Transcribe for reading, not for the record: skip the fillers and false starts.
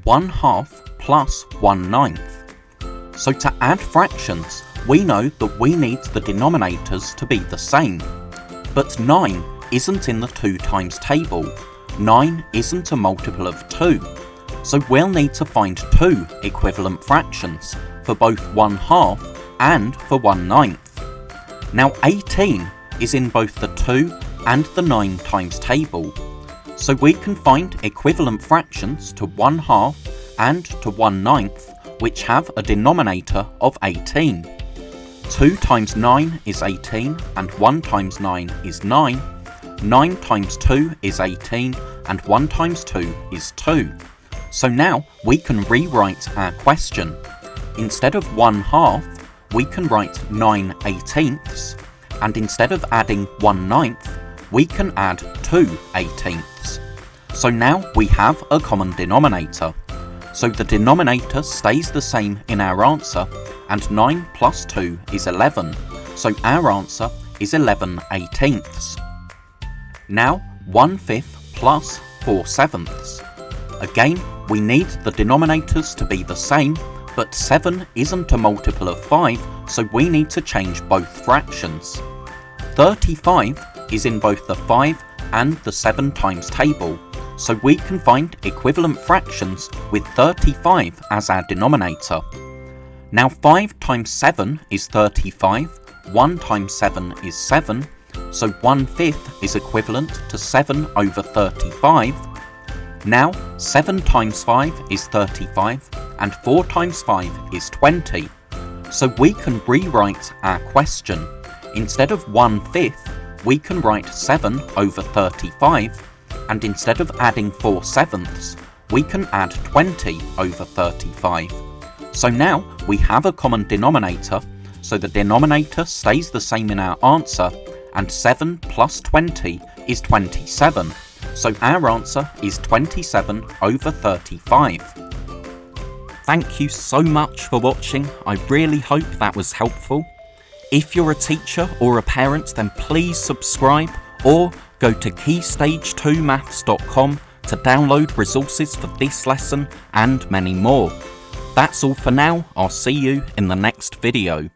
1/2 plus 1/9. So to add fractions, we know that we need the denominators to be the same. But 9 isn't in the 2 times table. 9 isn't a multiple of 2. So we'll need to find 2 equivalent fractions for both 1/2 and for 1/9. Now 18 is in both the 2 and the 9 times table. So we can find equivalent fractions to 1/2 and to 1/9 which have a denominator of 18. 2 times 9 is 18 and 1 times 9 is 9. 9 times 2 is 18 and 1 times 2 is 2. So now we can rewrite our question. Instead of 1/2, we can write 9/18, and instead of adding 1/9, we can add 2/18. So now we have a common denominator. So the denominator stays the same in our answer, and 9 plus 2 is 11. So our answer is 11/18. Now 1/5 plus 4/7. Again, we need the denominators to be the same, but 7 isn't a multiple of 5, so we need to change both fractions. 35 is in both the 5 and the 7 times table, so we can find equivalent fractions with 35 as our denominator. Now 5 times 7 is 35, 1 times 7 is 7, so 1/5 is equivalent to 7 over 35. Now 7 times 5 is 35 and 4 times 5 is 20. So we can rewrite our question. Instead of 1/5, we can write 7 over 35, and instead of adding 4/7, we can add 20 over 35. So now we have a common denominator, so the denominator stays the same in our answer, and 7 plus 20 is 27. So our answer is 27 over 35. Thank you so much for watching. I really hope that was helpful. If you're a teacher or a parent, then please subscribe or go to keystage2maths.com to download resources for this lesson and many more. That's all for now. I'll see you in the next video.